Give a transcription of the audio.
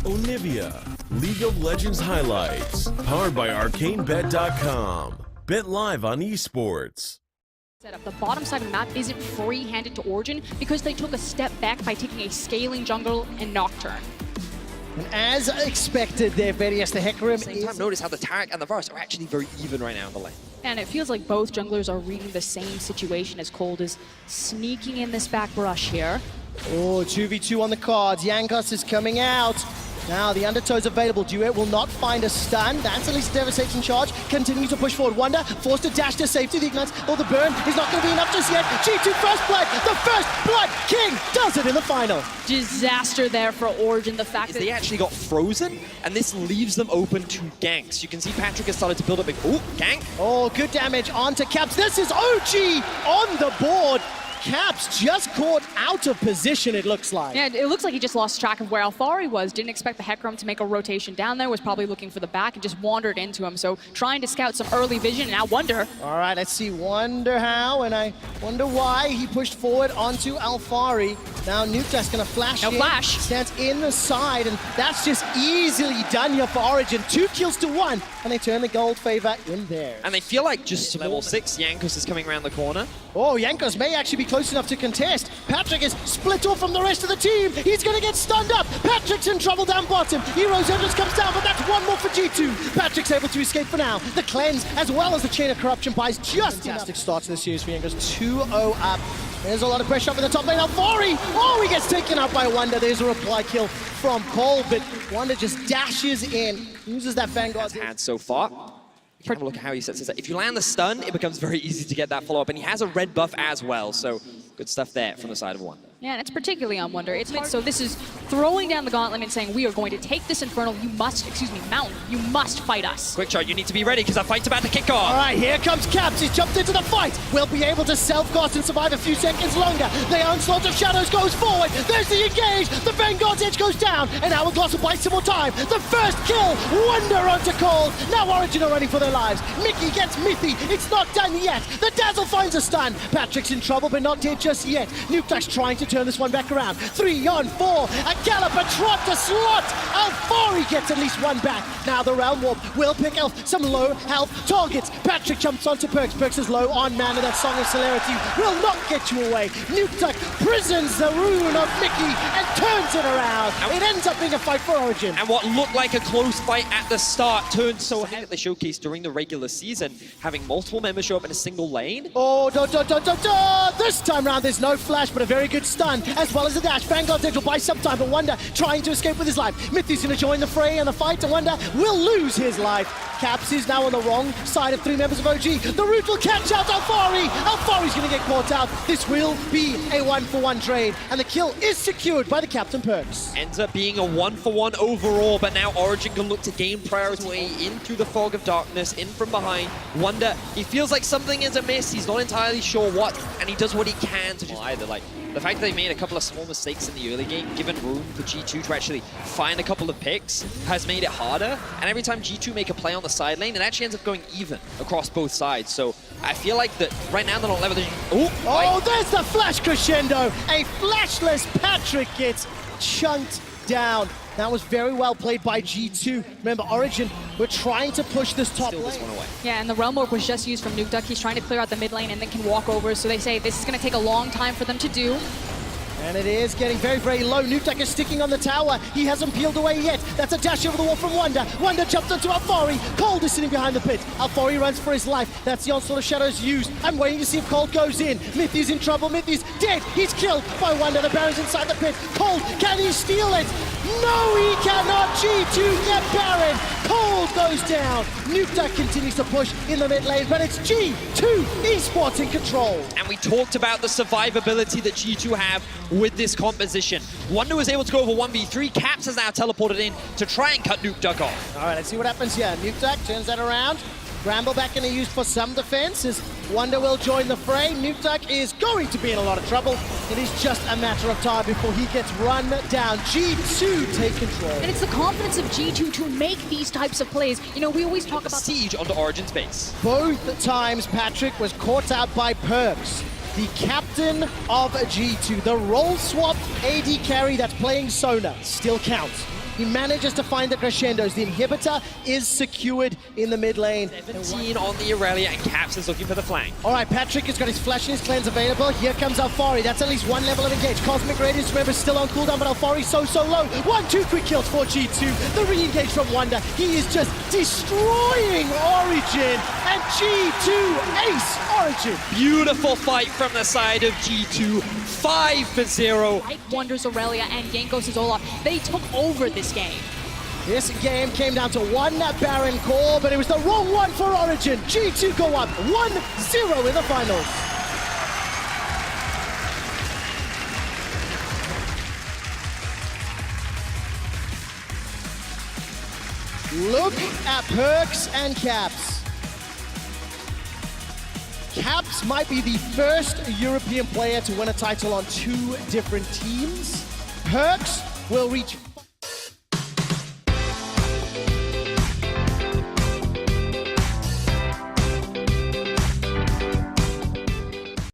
Onivia, League of Legends highlights, powered by ArcaneBet.com. Bet live on Esports. Setup. The bottom side of the map isn't free-handed to Origen because they took a step back by taking a scaling jungle and Nocturne. And as expected there, Verius the Hecarim At the same time, notice how the Taric and the Varus are actually very even right now in the lane. And it feels like both junglers are reading the same situation as Cold is sneaking in this back brush here. Oh, 2v2 on the cards. Jankos is coming out. Now the Undertow's available. Duet will not find a stun. That's at least a devastating charge. Continue to push forward. Wonder forced to dash to safety. The ignites. Oh, the burn is not going to be enough just yet. G2 first blood. The first blood king does it in the final. Disaster there for Origen. The fact that they actually got frozen, and this leaves them open to ganks. You can see Patrick has started to build up a gank. Oh, good damage onto Caps. This is OG on the board. Caps just caught out of position, it looks like. Yeah, it looks like he just lost track of where Alfari was. Didn't expect the Hecarim to make a rotation down there. Was probably looking for the back and just wandered into him. So trying to scout some early vision, and now Wonder. All right, let's see. Wonder how, and I wonder why he pushed forward onto Alfari. Now Nuke's gonna flash in. Flash. Stands in the side, and that's just easily done here for Origen. 2 kills to 1, and they turn the gold favor in there. And they feel like just level 6, Jankos is coming around the corner. Oh, Jankos may actually be close enough to contest. Patrick is split off from the rest of the team. He's going to get stunned up. Patrick's in trouble down bottom. Heroes Entrance comes down, but that's one more for G2. Patrick's able to escape for now. The cleanse, as well as the chain of corruption, buys just fantastic start to the series for Jankos. 2-0 up. There's a lot of pressure up in the top lane. Alfari! Oh, he gets taken out by Wonder. There's a reply kill from Cole, but Wonder just dashes in, uses that Vanguard. Had so far. Have a look at how he sets this up. If you land the stun, it becomes very easy to get that follow-up, and he has a red buff as well, so good stuff there from the side of Wonder. Yeah, and it's particularly on Wonder. So this is throwing down the gauntlet and saying, we are going to take this Infernal. You must, Mountain, you must fight us. Quick shot, you need to be ready because our fight's about to kick off. All right, here comes Caps. He's jumped into the fight. Will be able to self-cast and survive a few seconds longer. The Onslaught of Shadows goes forward. There's the engage. The Vanguard's edge goes down, and Hourglass will buy some more time. The first kill, Wonder onto Cold. Now Origen are running for their lives. Mickey gets Mithy. It's not done yet. The Dazzle finds a stun. Patrick's in trouble, but not dead just yet. Nuke's trying to turn this one back around. 3 on 4. A Gallop, a trot to slot. Alfari gets at least one back. Now the Realm Warp will pick Elf some low health targets. Patrick jumps onto Perks. Perks is low on mana. That Song of Celerity will not get you away. Nuke prisons the rune of Mickey and turns it around. It ends up being a fight for Origen. And what looked like a close fight at the start turned so heavy at the showcase during the regular season, having multiple members show up in a single lane. Oh, this time round there's no flash, but a very good stun, as well as a dash. Vanguard's edge will buy some time, but Wonder trying to escape with his life. Mithy's going to join the fray and the fight, and Wonder will lose his life. Caps is now on the wrong side of 3 members of OG. The root will catch out Alfari. Alfari's going to get caught out. This will be a 1-for-1 trade, and the kill is secured by the Captain Perks. Ends up being a 1-for-1 overall, but now Origen can look to gain priority way in through the fog of darkness, in from behind. Wonder, he feels like something is amiss. He's not entirely sure what, and he does what he can to just either. Like, the fact that they made a couple of small mistakes in the early game, given room for G2 to actually find a couple of picks, has made it harder. And every time G2 make a play on the side lane, it actually ends up going even across both sides. So I feel like that right now they're not leveling. Oh, there's the flash crescendo. A flashless Patrick gets chunked down. That was very well played by G2. Remember, Origen were trying to push this top lane. This one away. Yeah, and the Realm Warp was just used from Nuke. He's trying to clear out the mid lane and then can walk over. So they say this is going to take a long time for them to do. And it is getting very, very low. Nuke is sticking on the tower. He hasn't peeled away yet. That's a dash over the wall from Wonder. Wonder jumps onto Alfari. Cold is sitting behind the pit. Alfari runs for his life. That's the Onslaught of Shadows used. I'm waiting to see if Cold goes in. Mithy's in trouble. Mithy's dead. He's killed by Wonder. The Baron's inside the pit. Cold, can he steal it? No, he cannot. G2 get Baron. Cold goes down. Nuke continues to push in the mid lane, but it's G2 Esports in control. And we talked about the survivability that G2 have with this composition. Wonder was able to go over 1v3. Caps has now teleported in to try and cut Nuke off. All right, let's see what happens here. Nuke turns that around. Bramble back in to use for some defense as Wonder will join the fray. Nuke is going to be in a lot of trouble. It is just a matter of time before he gets run down. G2 take control. And it's the confidence of G2 to make these types of plays. You know, we always talk about siege onto Origen's base. Both times Patrick was caught out by Perks, the captain of G2, the role swapped AD carry that's playing Sona. Still counts. He manages to find the crescendos. The inhibitor is secured in the mid lane. 17 on the Aurelia, and Caps is looking for the flank. All right, Patrick has got his flash and his cleanse available. Here comes Alfari. That's at least one level of engage. Cosmic Radiance, remember, still on cooldown, but Alfari so low. 1-2 quick kills for G2. The re-engage from Wonder. He is just destroying Origen, and G2 ace Origen. Beautiful fight from the side of G2. 5-0. Like Wonders Aurelia and Genkos' Olaf, they took over this game. This game came down to one Baron call, but it was the wrong one for Origen. G2 go up 1-0 in the finals. Look at Perks and Caps. Caps might be the first European player to win a title on 2 different teams. Perks will reach